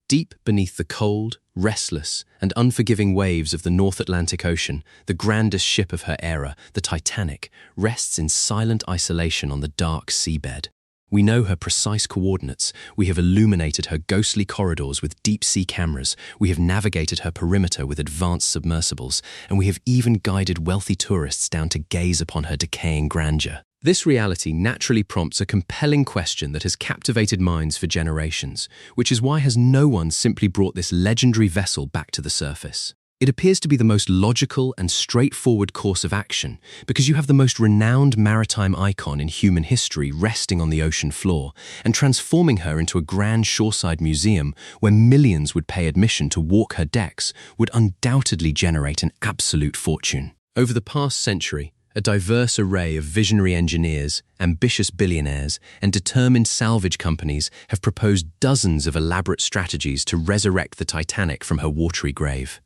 Deep beneath the cold, restless, and unforgiving waves of the North Atlantic Ocean, the grandest ship of her era, the Titanic, rests in silent isolation on the dark seabed. We know her precise coordinates, we have illuminated her ghostly corridors with deep-sea cameras, we have navigated her perimeter with advanced submersibles, and we have even guided wealthy tourists down to gaze upon her decaying grandeur. This reality naturally prompts a compelling question that has captivated minds for generations, which is why has no one simply brought this legendary vessel back to the surface? It appears to be the most logical and straightforward course of action because you have the most renowned maritime icon in human history resting on the ocean floor, and transforming her into a grand shoreside museum where millions would pay admission to walk her decks would undoubtedly generate an absolute fortune. Over the past century, a diverse array of visionary engineers, ambitious billionaires, and determined salvage companies have proposed dozens of elaborate strategies to resurrect the Titanic from her watery grave.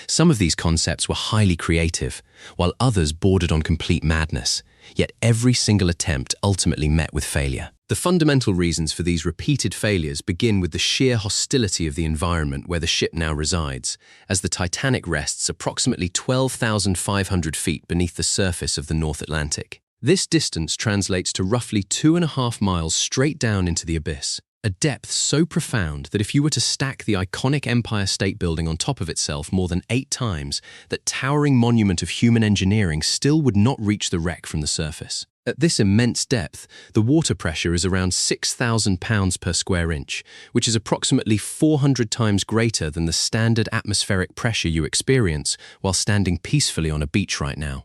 Some of these concepts were highly creative, while others bordered on complete madness, yet every single attempt ultimately met with failure. The fundamental reasons for these repeated failures begin with the sheer hostility of the environment where the ship now resides, as the Titanic rests approximately 12,500 feet beneath the surface of the North Atlantic. This distance translates to roughly 2.5 miles straight down into the abyss, a depth so profound that if you were to stack the iconic Empire State Building on top of itself more than 8 times, that towering monument of human engineering still would not reach the wreck from the surface. At this immense depth, the water pressure is around 6,000 pounds per square inch, which is approximately 400 times greater than the standard atmospheric pressure you experience while standing peacefully on a beach right now.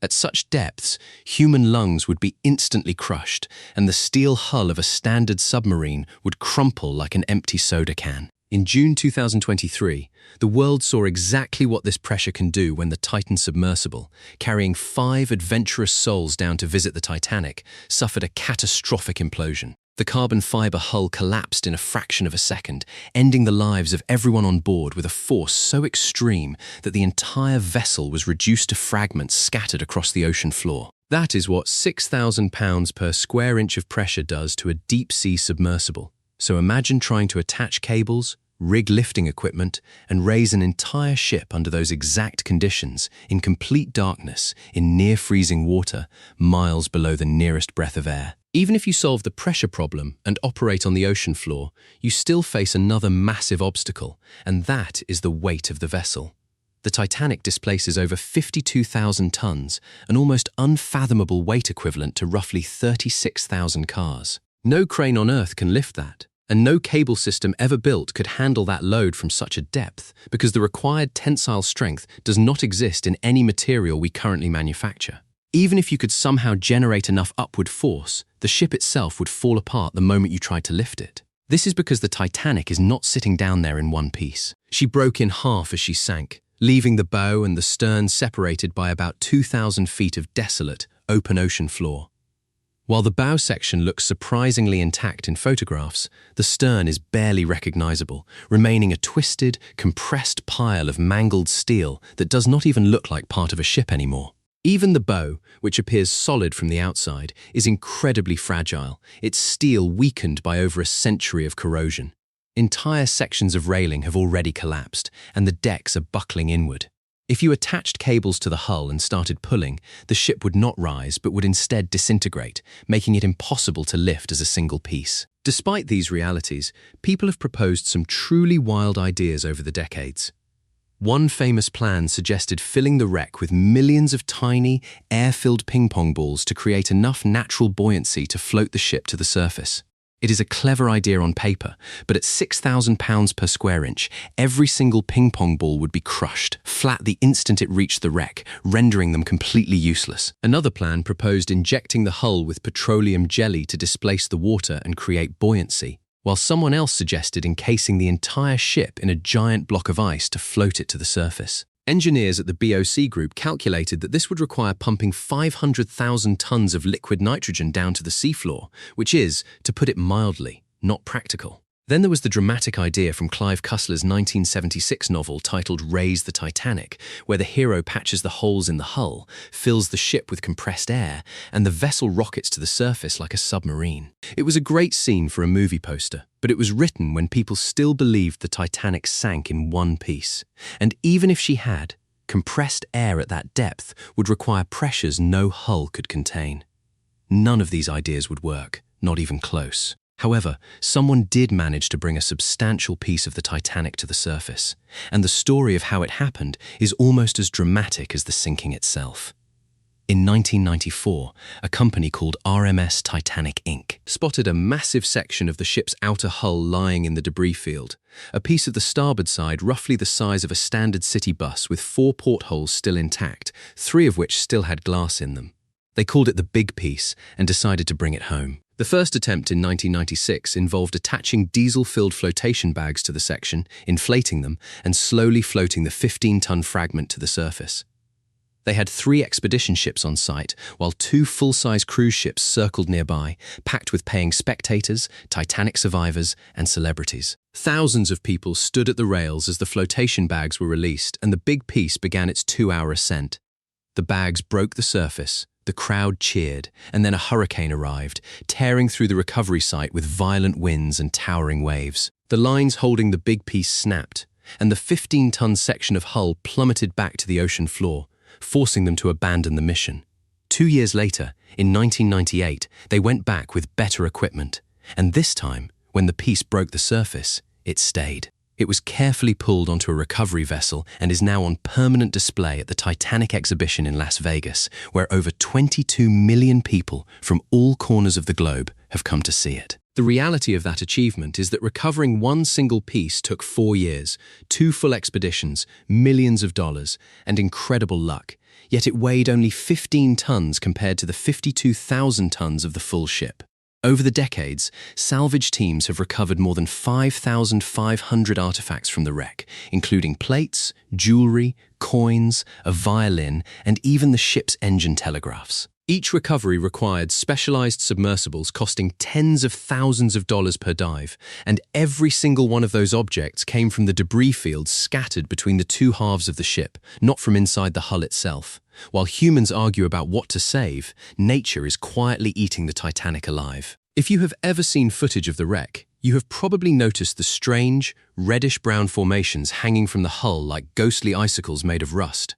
At such depths, human lungs would be instantly crushed, and the steel hull of a standard submarine would crumple like an empty soda can. In June 2023, the world saw exactly what this pressure can do when the Titan submersible, carrying 5 adventurous souls down to visit the Titanic, suffered a catastrophic implosion. The carbon fiber hull collapsed in a fraction of a second, ending the lives of everyone on board with a force so extreme that the entire vessel was reduced to fragments scattered across the ocean floor. That is what 6,000 pounds per square inch of pressure does to a deep-sea submersible. So imagine trying to attach cables, rig lifting equipment, and raise an entire ship under those exact conditions, in complete darkness, in near-freezing water, miles below the nearest breath of air. Even if you solve the pressure problem and operate on the ocean floor, you still face another massive obstacle, and that is the weight of the vessel. The Titanic displaces over 52,000 tons, an almost unfathomable weight equivalent to roughly 36,000 cars. No crane on Earth can lift that, and no cable system ever built could handle that load from such a depth because the required tensile strength does not exist in any material we currently manufacture. Even if you could somehow generate enough upward force, the ship itself would fall apart the moment you tried to lift it. This is because the Titanic is not sitting down there in one piece. She broke in half as she sank, leaving the bow and the stern separated by about 2,000 feet of desolate, open ocean floor. While the bow section looks surprisingly intact in photographs, the stern is barely recognizable, remaining a twisted, compressed pile of mangled steel that does not even look like part of a ship anymore. Even the bow, which appears solid from the outside, is incredibly fragile, its steel weakened by over a century of corrosion. Entire sections of railing have already collapsed, and the decks are buckling inward. If you attached cables to the hull and started pulling, the ship would not rise but would instead disintegrate, making it impossible to lift as a single piece. Despite these realities, people have proposed some truly wild ideas over the decades. One famous plan suggested filling the wreck with millions of tiny, air-filled ping-pong balls to create enough natural buoyancy to float the ship to the surface. It is a clever idea on paper, but at 6,000 pounds per square inch, every single ping-pong ball would be crushed, flat the instant it reached the wreck, rendering them completely useless. Another plan proposed injecting the hull with petroleum jelly to displace the water and create buoyancy, while someone else suggested encasing the entire ship in a giant block of ice to float it to the surface. Engineers at the BOC Group calculated that this would require pumping 500,000 tons of liquid nitrogen down to the seafloor, which is, to put it mildly, not practical. Then there was the dramatic idea from Clive Cussler's 1976 novel titled Raise the Titanic, where the hero patches the holes in the hull, fills the ship with compressed air, and the vessel rockets to the surface like a submarine. It was a great scene for a movie poster, but it was written when people still believed the Titanic sank in one piece. And even if she had, compressed air at that depth would require pressures no hull could contain. None of these ideas would work, not even close. However, someone did manage to bring a substantial piece of the Titanic to the surface, and the story of how it happened is almost as dramatic as the sinking itself. In 1994, a company called RMS Titanic Inc. spotted a massive section of the ship's outer hull lying in the debris field, a piece of the starboard side roughly the size of a standard city bus with 4 portholes still intact, 3 of which still had glass in them. They called it the big piece and decided to bring it home. The first attempt in 1996 involved attaching diesel-filled flotation bags to the section, inflating them, and slowly floating the 15-ton fragment to the surface. They had 3 expedition ships on site, while 2 full-size cruise ships circled nearby, packed with paying spectators, Titanic survivors, and celebrities. Thousands of people stood at the rails as the flotation bags were released, and the big piece began its 2-hour ascent. The bags broke the surface. The crowd cheered, and then a hurricane arrived, tearing through the recovery site with violent winds and towering waves. The lines holding the big piece snapped, and the 15-ton section of hull plummeted back to the ocean floor, forcing them to abandon the mission. 2 years later, in 1998, they went back with better equipment, and this time, when the piece broke the surface, it stayed. It was carefully pulled onto a recovery vessel and is now on permanent display at the Titanic exhibition in Las Vegas, where over 22 million people from all corners of the globe have come to see it. The reality of that achievement is that recovering one single piece took 4 years, 2 full expeditions, millions of dollars, and incredible luck, yet it weighed only 15 tons compared to the 52,000 tons of the full ship. Over the decades, salvage teams have recovered more than 5,500 artifacts from the wreck, including plates, jewelry, coins, a violin, and even the ship's engine telegraphs. Each recovery required specialized submersibles costing tens of thousands of dollars per dive, and every single one of those objects came from the debris fields scattered between the 2 halves of the ship, not from inside the hull itself. While humans argue about what to save, nature is quietly eating the Titanic alive. If you have ever seen footage of the wreck, you have probably noticed the strange, reddish-brown formations hanging from the hull like ghostly icicles made of rust.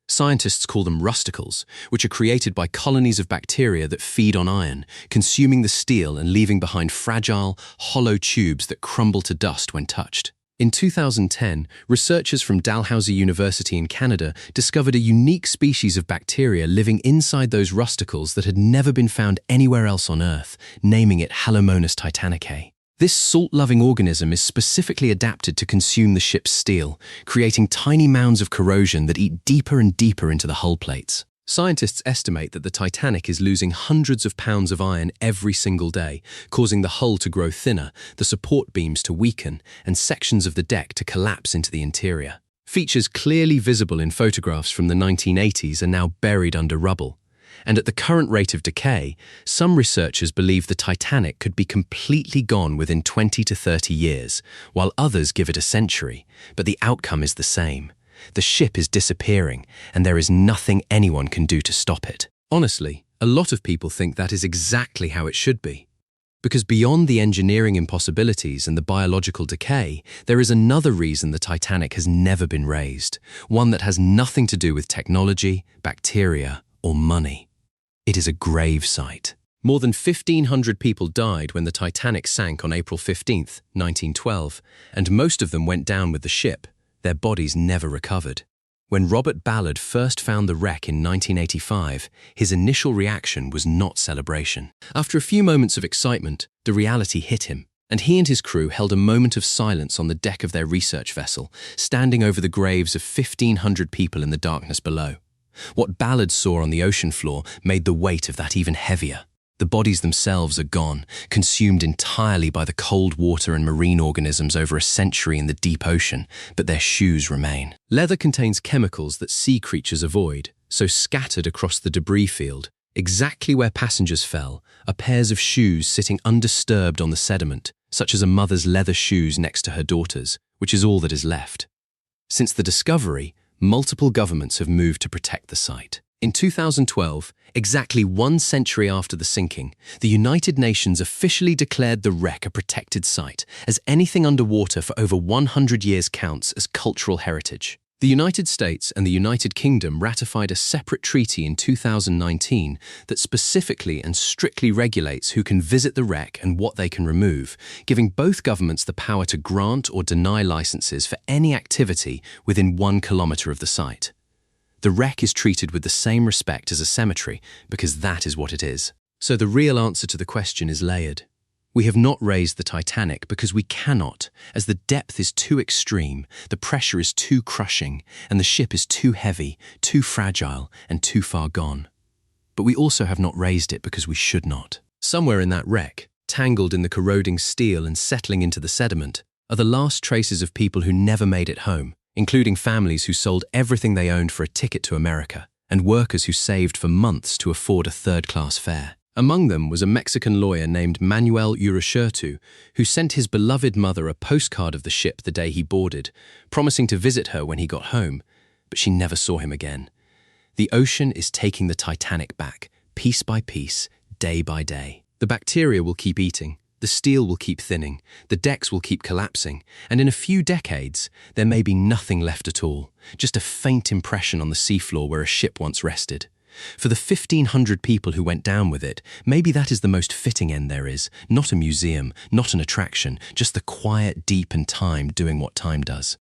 Scientists call them rusticles, which are created by colonies of bacteria that feed on iron, consuming the steel and leaving behind fragile, hollow tubes that crumble to dust when touched. In 2010, researchers from Dalhousie University in Canada discovered a unique species of bacteria living inside those rusticles that had never been found anywhere else on Earth, naming it Halomonas titanicae. This salt-loving organism is specifically adapted to consume the ship's steel, creating tiny mounds of corrosion that eat deeper and deeper into the hull plates. Scientists estimate that the Titanic is losing hundreds of pounds of iron every single day, causing the hull to grow thinner, the support beams to weaken, and sections of the deck to collapse into the interior. Features clearly visible in photographs from the 1980s are now buried under rubble. And at the current rate of decay, some researchers believe the Titanic could be completely gone within 20 to 30 years, while others give it a century, but the outcome is the same. The ship is disappearing, and there is nothing anyone can do to stop it. Honestly, a lot of people think that is exactly how it should be. Because beyond the engineering impossibilities and the biological decay, there is another reason the Titanic has never been raised, one that has nothing to do with technology, bacteria, or money. It is a grave site. More than 1,500 people died when the Titanic sank on April 15, 1912, and most of them went down with the ship. Their bodies never recovered. When Robert Ballard first found the wreck in 1985, his initial reaction was not celebration. After a few moments of excitement, the reality hit him, and he and his crew held a moment of silence on the deck of their research vessel, standing over the graves of 1,500 people in the darkness below. What Ballard saw on the ocean floor made the weight of that even heavier. The bodies themselves are gone, consumed entirely by the cold water and marine organisms over a century in the deep ocean, but their shoes remain. Leather contains chemicals that sea creatures avoid, so scattered across the debris field, exactly where passengers fell, are pairs of shoes sitting undisturbed on the sediment, such as a mother's leather shoes next to her daughter's, which is all that is left. Since the discovery, multiple governments have moved to protect the site. In 2012, exactly 1 century after the sinking, the United Nations officially declared the wreck a protected site, as anything underwater for over 100 years counts as cultural heritage. The United States and the United Kingdom ratified a separate treaty in 2019 that specifically and strictly regulates who can visit the wreck and what they can remove, giving both governments the power to grant or deny licenses for any activity within 1 kilometre of the site. The wreck is treated with the same respect as a cemetery because that is what it is. So the real answer to the question is layered. We have not raised the Titanic because we cannot, as the depth is too extreme, the pressure is too crushing, and the ship is too heavy, too fragile, and too far gone. But we also have not raised it because we should not. Somewhere in that wreck, tangled in the corroding steel and settling into the sediment, are the last traces of people who never made it home, including families who sold everything they owned for a ticket to America, and workers who saved for months to afford a third-class fare. Among them was a Mexican lawyer named Manuel Urichurtu, who sent his beloved mother a postcard of the ship the day he boarded, promising to visit her when he got home, but she never saw him again. The ocean is taking the Titanic back, piece by piece, day by day. The bacteria will keep eating, the steel will keep thinning, the decks will keep collapsing, and in a few decades, there may be nothing left at all, just a faint impression on the seafloor where a ship once rested. For the 1,500 people who went down with it, maybe that is the most fitting end there is, not a museum, not an attraction, just the quiet, deep and time doing what time does.